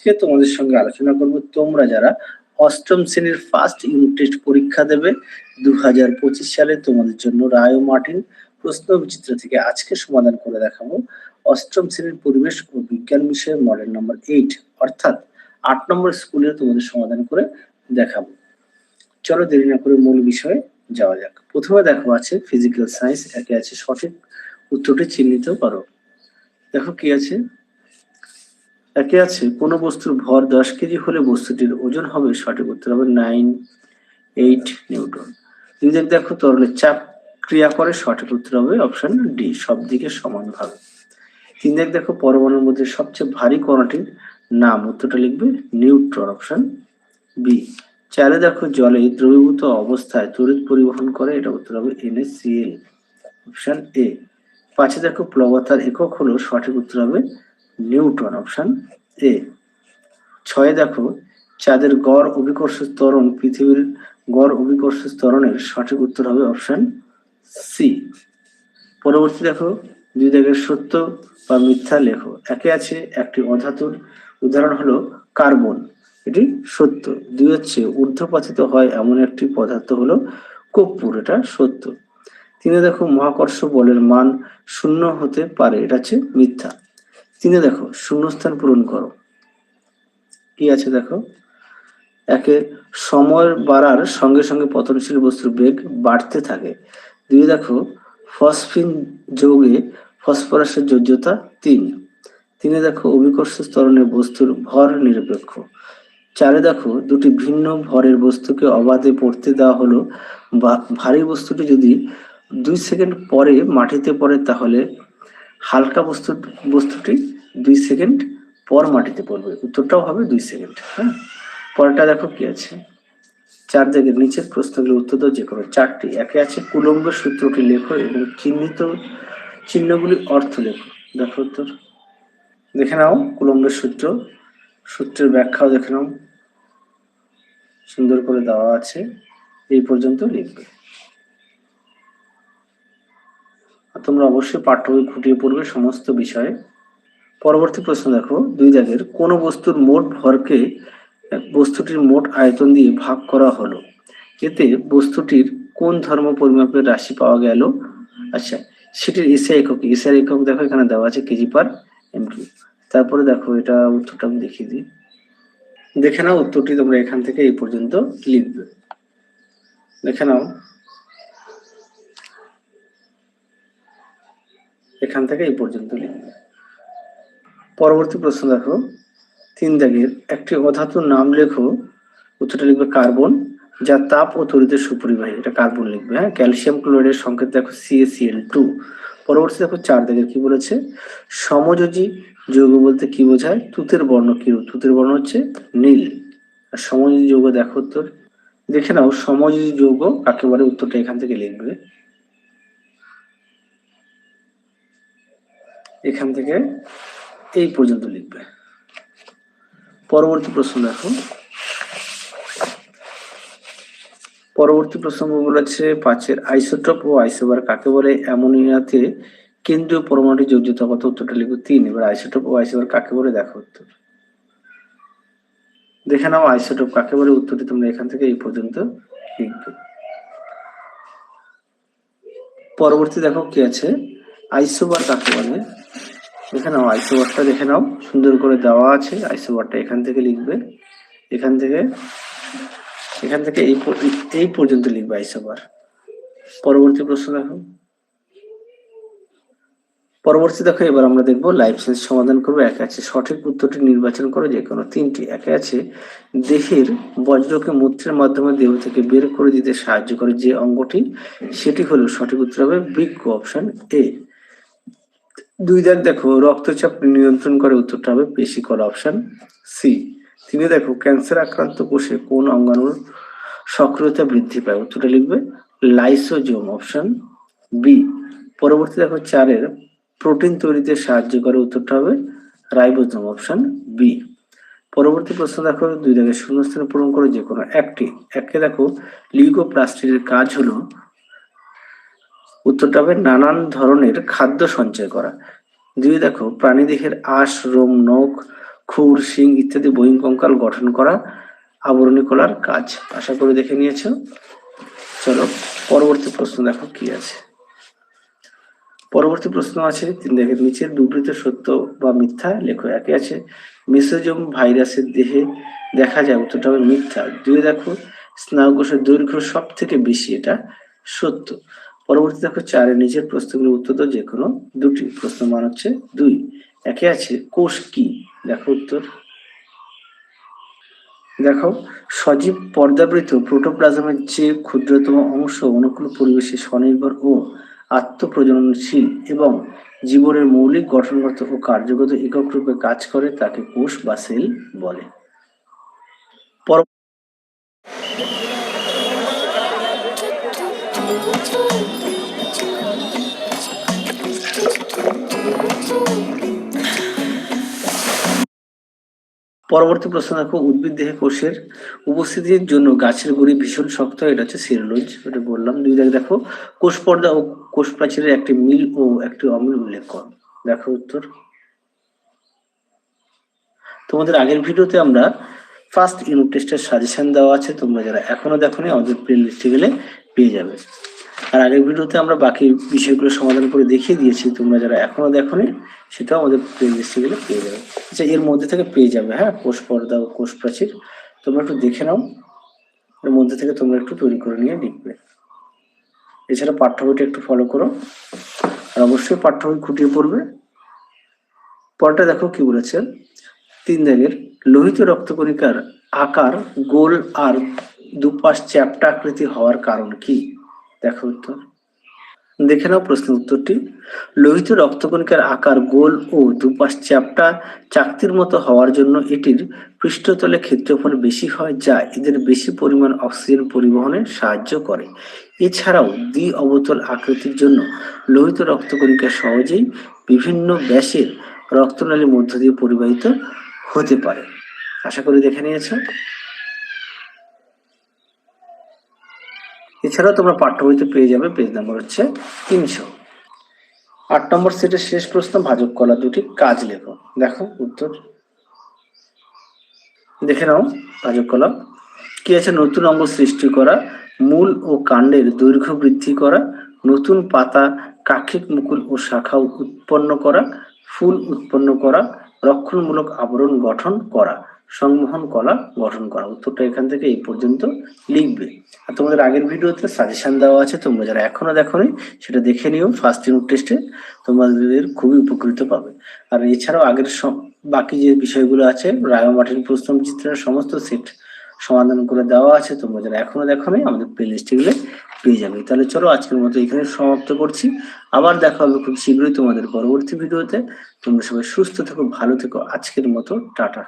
আজকে তোমাদের সঙ্গে আলোচনা করব তোমরা যারা অষ্টম শ্রেণীর ফার্স্ট ইউনিট টেস্ট পরীক্ষা দেবে 2025 সালে তোমাদের জন্য রায় ও মার্টিন প্রশ্ন বিচিত্র থেকে আজকে সমাধান করে দেখাবো অষ্টম শ্রেণীর পরিবেশ ও বিজ্ঞান বিষয়ের মডেল নম্বর 8 অর্থাৎ 8 নম্বর স্কুলে তোমাদের সমাধান করে দেখাবো। চলো দেরি না করে মূল বিষয়ে যাওয়া যাক। প্রথমে দেখো আছে ফিজিক্যাল সায়েন্স, একে আছে সঠিক উত্তরটি চিহ্নিত করো। দেখো কি আছে, একে আছে কোনো বস্তুর ভর 10 কেজি হলে বস্তুটির ওজন হবে, সঠিক উত্তর হবে 9.8 নিউটন। দুই দিক দেখো তরলের চাপ ক্রিয়া করে, সঠিক উত্তর হবে অপশন ডি, সব দিকে সমানভাবে। তিন দিক দেখো পরমাণুর মধ্যে সবচেয়ে ভারী কণাটির নাম, উত্তরটা লিখবে নিউট্রন, অপশন বি। চারে দেখো জলে দ্রবীভূত অবস্থায় তড়িৎ পরিবহন করে, এটা উত্তর হবে NaCl, অপশন এ। পাঁচে দেখো প্লবতার একক হলো, সঠিক উত্তর হবে নিউটন, অপশন এ। ছয়ে দেখো চাঁদের গড় অভিকর্ষ ত্বরণ পৃথিবীর গড় অভিকর্ষ ত্বরণের, সঠিক উত্তর হবে অপশন সি। পরবর্তী দেখো দুই দাগের সত্য বা মিথ্যা লেখো। একে আছে একটি অধাতুর উদাহরণ হলো কার্বন, এটি সত্য। দুই হচ্ছে ঊর্ধ্বপাতিত হয় এমন একটি পদার্থ হলো কর্পূর, এটা সত্য। তিনে দেখো মহাকর্ষ বলের মান শূন্য হতে পারে, এটা হচ্ছে মিথ্যা। তিনে দেখো শূন্যস্থান পূরণ করো। কি আছে দেখো, একে সময়ের বাড়ার সঙ্গে সঙ্গে পতনশীল বস্তুর বেগ বাড়তে থাকে। দুই দেখো ফসফিন যৌগে ফসফরাসের যোজ্যতা 3। তিনে দেখো অভিকর্ষ ত্বরণে বস্তুর ভর নিরপেক্ষ। চারে দেখো দুটি ভিন্ন ভরের বস্তুকে অবাধে পড়তে দেওয়া হলো, ভারী বস্তুটি যদি 2 সেকেন্ড পরে মাটিতে পড়ে তাহলে হালকা বস্তুটি 2 সেকেন্ড পর মাটিতে পড়বে, উত্তরটাও হবে 2 সেকেন্ড। হ্যাঁ, পরেরটা দেখো কি আছে, চার দিকের নিচের প্রশ্নগুলোর উত্তর দাও যে কোনো চারটি। একে আছে কুলম্বের সূত্রটি লেখো এবং চিহ্নিত চিহ্নগুলির অর্থ লেখো। দেখো উত্তর দেখে নাও, কুলম্বের সূত্র, সূত্রের ব্যাখ্যাও দেখে নাও, সুন্দর করে দেওয়া আছে, এই পর্যন্ত লিখবে। তোমরা অবশ্যই পাঠ্য বই খুঁটিয়ে পড়বে সমস্ত বিষয়ে। পরবর্তী প্রশ্ন দেখো, দুই দাগের কোন বস্তুর মোট ভরকে বস্তুটির মোট আয়তন দিয়ে ভাগ করা হলো, এতে বস্তুটির কোন ধর্ম পরিমাপের রাশি পাওয়া গেল। আচ্ছা, সেটির এসআই একক, এসআই একক দেখো এখানে দেওয়া আছে কেজি পার এমকিউ। তারপরে দেখো এটা উত্তরটা আমি দেখিয়ে দিই, দেখে নাও উত্তরটি তোমরা এখান থেকে এই পর্যন্ত লিখবে। দেখে নাও এখান থেকে এই পর্যন্ত লিখবে। পরবর্তী প্রশ্ন দেখো, তিন দাগের একটি অধাতুর নাম লেখো, উত্তরটা লিখবে কার্বন, যা তাপ ও তড়িতের সুপরিবাহী, এটা কার্বন লিখবে। হ্যাঁ, ক্যালসিয়াম ক্লোরাইডের সংকেত দেখো CaCl2। পরবর্তী দেখো চার দাগের কি বলেছে, সমযোজী যৌগ বলতে কি বোঝায়, তুতের বর্ণ কি, তুতের বর্ণ হচ্ছে নীল। আর সমযোজী যৌগ দেখো উত্তর দেখে নাও, সমযোজী যৌগ কাকে বলে, উত্তরটা এখান থেকে লিখবে, এখান থেকে এই পর্যন্ত লিখবে। পরবর্তী প্রশ্ন দেখো, পরবর্তী প্রসঙ্গ বলেছে পাঁচের আইসোটোপ ও আইসোবার কাকে বলে, অ্যামোনিয়াতে কেন্দ্রীয় পরমাণুটির যোজ্যতা কত, উত্তরটা লিখবে 3। এবার আইসোটোপ ও আইসোবার কাকে বলে দেখো উত্তর দেখে নাও, আইসোটোপ কাকে বলে, উত্তরটি তোমরা এখান থেকে এই পর্যন্ত লিখবে। পরবর্তী দেখো কি আছে, আইসোবার কাকে বলে, দেখে নাও আইসোবারটা দেখে নাও, সুন্দর করে দেওয়া আছে, আইসোবারটা এখান থেকে লিখবে, এখান থেকে এই পর্যন্ত লিখবে আইসোবার। পরবর্তী প্রশ্ন দেখো, পরবর্তী দেখো এবার আমরা দেখবো লাইফ সায়েন্স সমাধান করবো। একে আছে সঠিক উত্তরটি নির্বাচন করো যে কোনো তিনটি। একে আছে দেহের বজ্রকে মূত্রের মাধ্যমে দেহ থেকে বের করে দিতে সাহায্য করে যে অঙ্গটি, সেটি হলো, সঠিক উত্তর হবে বৃক্ক, অপশন এ। দুই দাগ দেখো রক্তচাপ নিয়ন্ত্রণ করে, উত্তরটা হবে পেশিকলা, অপশন সি। তিনি দেখো ক্যান্সার আক্রান্ত কোষে কোন অঙ্গাণুর সক্রিয়তা বৃদ্ধি পায়, উত্তরটা লিখবে লাইসোজোম, অপশন বি। পরবর্তী দেখো চারের প্রোটিন তৈরিতে সাহায্য করে, উত্তরটা হবে রাইবোজোম, অপশন বি। পরবর্তী প্রশ্ন দেখো, দুই দাগের শূন্যস্থান পূরণ করে যে কোনো একটি। একে দেখো লিউকোপ্লাস্টিকের কাজ হলো, উত্তরটা হবে নানান ধরনের খাদ্য সঞ্চয় করা। দুই দেখো প্রাণীদেহের আঁশ, রোম, নখ খুর, শিং ইত্যাদি বহিঃকঙ্কাল গঠন করা, আবরণী কলার কাজ। আশা করি দেখে নিয়েছো। চলো পরবর্তী প্রশ্ন দেখো কি আছে। পরবর্তী প্রশ্ন আছে দেখেন, নিচের দুটিতে সত্য বা মিথ্যা লেখো। একে আছে মেসোজোম ভাইরাসের দেহে দেখা যায়, উত্তরটা হবে মিথ্যা। দুই দেখো স্নায়ুকোষের দৈর্ঘ্য সব থেকে বেশি, এটা সত্য। পরবর্তী দেখো চারের নিচের প্রশ্নগুলোর উত্তর দাও যে কোনো দুটি। প্রশ্ন মান হচ্ছে 2। একে আছে কোষ কি, দেখো উত্তর। দেখো সজীব পর্দাবৃত প্রোটোপ্লাজমের যে ক্ষুদ্রতম অংশ অনুকূল পরিবেশে স্বনির্ভর ও আত্মপ্রজননশীল এবং জীবনের মৌলিক গঠনগত ও কার্যগত একক রূপে কাজ করে তাকে কোষ বা সেল বলে। পরবর্তী প্রশ্ন দেখো, উদ্ভিদ দেহে কোষের উপস্থিতির জন্য গাছের গুড়ি ভীষণ শক্ত, এটা হচ্ছে সেলুলোজ, এটা বললাম। দুই দেখো কোষ পর্দা ও কোষ প্রাচীরের একটি মিল ও একটি অমিল উল্লেখ কর, দেখো উত্তর। তোমাদের আগের ভিডিওতে আমরা ফার্স্ট ইউনিট টেস্টের সাজেশন দেওয়া আছে, তোমরা যারা এখনো দেখোনি আমাদের প্লে লিস্টে গেলে পেয়ে যাবে। আর আগের ভিডিওতে আমরা বাকি বিষয়গুলো সমাধান করে দেখিয়ে দিয়েছি, তোমরা যারা এখনো দেখোনি সেটাও আমাদের প্লে লিস্টে গেলে পেয়ে যাবে। আচ্ছা, এর মধ্যে থেকে পেয়ে যাবে, হ্যাঁ, কোষ পর্দা ও কোষ প্রাচীর তোমরা একটু দেখে নাও, এর মধ্যে থেকে তোমরা একটু তৈরি করে নিয়ে লিখবে। এছাড়া পাঠ্য বইটা একটু ফলো করো, আর অবশ্যই পাঠ্য বই খুঁটিয়ে পড়বে। পরটা দেখো কি বলেছে, 3 দাগের লোহিত রক্তকণিকার আকার গোল আর দুপাশ চ্যাপ্টা আকৃতি হওয়ার কারণ কি, দেখো উত্তর। দেখে নাও প্রশ্নের উত্তরটি। লোহিত রক্তকণিকার আকার গোল ও দুপাশ চ্যাপ্টা চাকতির মতো হওয়ার জন্য এটির পৃষ্ঠতলে ক্ষেত্রফল বেশি হয়, যা এদের বেশি পরিমাণ অক্সিজেন পরিবহনে সাহায্য করে। এছাড়াও দ্বি অবতল আকৃতির জন্য লোহিত রক্তকণিকা সহজেই বিভিন্ন ব্যাসের রক্তনালীর মধ্য দিয়ে পরিবাহিত হতে পারে। আশা করি দেখে নিয়েছো। এছাড়াও তোমরা পাঠ্য বইতে পেয়ে যাবে, পেজ নাম্বার হচ্ছে 300। 8 নম্বর সেটের শেষ প্রশ্ন, ভাজক কলা দুটি কাজ লেখো, দেখো উত্তর। দেখে নাও ভাজক কলা কি আছে, নতুন অঙ্গ সৃষ্টি করা, মূল ও কাণ্ডের দৈর্ঘ্য বৃদ্ধি করা, নতুন পাতা কাক্ষিক মুকুল ও শাখা উৎপন্ন করা, ফুল উৎপন্ন করা, রক্ষণমূলক আবরণ গঠন করা, সংবহন কলা গঠন করা। উত্তরটা এখান থেকে এই পর্যন্ত লিখবে। আর তোমাদের আগের ভিডিওতে সাজেশন দেওয়া আছে, তোমরা যারা এখনো দেখোনি সেটা দেখে নিও। ফার্স্ট ইউনিট টেস্টে তোমাদের খুবই উপকৃত পাবে। আর এছাড়াও আগের বাকি যে বিষয়গুলো আছে, রায় মার্টিন প্রশ্নচিত্রের সমস্ত সেট সমাধান করে দেওয়া আছে, তোমরা যারা এখনো দেখোনি আমাদের প্লে লিস্টে গেলে পেয়ে যাবে। তাহলে চলো আজকের মতো এখানে সমাপ্ত করছি, আবার দেখা হবে খুব শীঘ্রই তোমাদের পরবর্তী ভিডিওতে। তোমরা সবাই সুস্থ থেকো, ভালো থেকো, আজকের মতো টাটা।